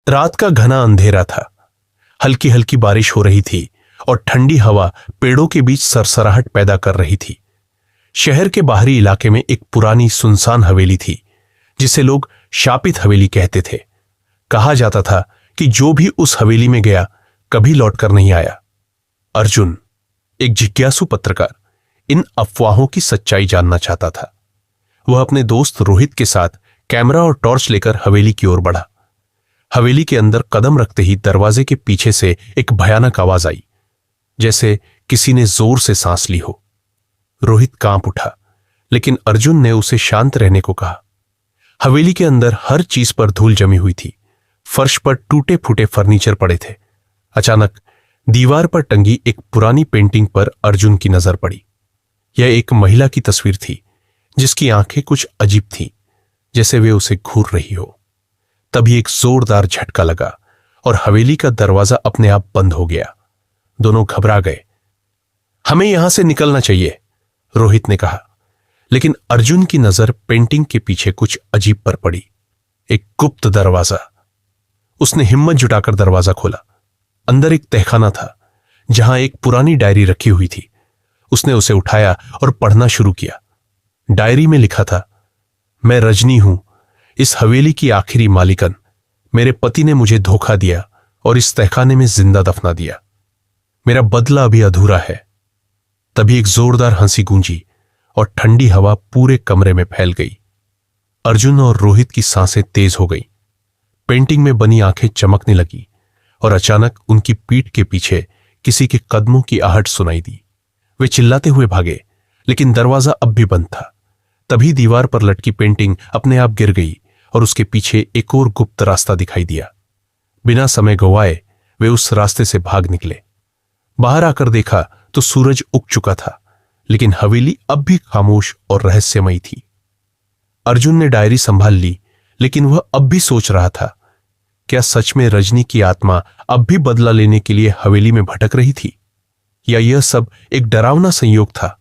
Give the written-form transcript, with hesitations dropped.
रात का घना अंधेरा था। हल्की हल्की बारिश हो रही थी और ठंडी हवा पेड़ों के बीच सरसराहट पैदा कर रही थी। शहर के बाहरी इलाके में एक पुरानी सुनसान हवेली थी, जिसे लोग शापित हवेली कहते थे। कहा जाता था कि जो भी उस हवेली में गया कभी लौटकर नहीं आया। अर्जुन, एक जिज्ञासु पत्रकार, इन अफवाहों की सच्चाई जानना चाहता था। वह अपने दोस्त रोहित के साथ कैमरा और टॉर्च लेकर हवेली की ओर बढ़ा। हवेली के अंदर कदम रखते ही दरवाजे के पीछे से एक भयानक आवाज आई, जैसे किसी ने जोर से सांस ली हो। रोहित कांप उठा, लेकिन अर्जुन ने उसे शांत रहने को कहा। हवेली के अंदर हर चीज पर धूल जमी हुई थी। फर्श पर टूटे फूटे फर्नीचर पड़े थे। अचानक दीवार पर टंगी एक पुरानी पेंटिंग पर अर्जुन की नजर पड़ी। यह एक महिला की तस्वीर थी, जिसकी आंखें कुछ अजीब थीं, जैसे वे उसे घूर रही हो। तभी एक जोरदार झटका लगा और हवेली का दरवाजा अपने आप बंद हो गया। दोनों घबरा गए। हमें यहां से निकलना चाहिए, रोहित ने कहा। लेकिन अर्जुन की नजर पेंटिंग के पीछे कुछ अजीब पर पड़ी। एक गुप्त दरवाजा। उसने हिम्मत जुटाकर दरवाजा खोला। अंदर एक तहखाना था, जहां एक पुरानी डायरी रखी हुई थी। उसने उसे उठाया और पढ़ना शुरू किया। डायरी में लिखा था, मैं रजनी हूं, इस हवेली की आखिरी मालिकन। मेरे पति ने मुझे धोखा दिया और इस तहखाने में जिंदा दफना दिया। मेरा बदला अभी अधूरा है। तभी एक जोरदार हंसी गूंजी और ठंडी हवा पूरे कमरे में फैल गई। अर्जुन और रोहित की सांसें तेज हो गईं। पेंटिंग में बनी आंखें चमकने लगी और अचानक उनकी पीठ के पीछे किसी के कदमों की आहट सुनाई दी। वे चिल्लाते हुए भागे, लेकिन दरवाजा अब भी बंद था। तभी दीवार पर लटकी पेंटिंग अपने आप गिर गई और उसके पीछे एक और गुप्त रास्ता दिखाई दिया। बिना समय गंवाए वे उस रास्ते से भाग निकले। बाहर आकर देखा तो सूरज उग चुका था, लेकिन हवेली अब भी खामोश और रहस्यमयी थी। अर्जुन ने डायरी संभाल ली, लेकिन वह अब भी सोच रहा था, क्या सच में रजनी की आत्मा अब भी बदला लेने के लिए हवेली में भटक रही थी, या यह सब एक डरावना संयोग था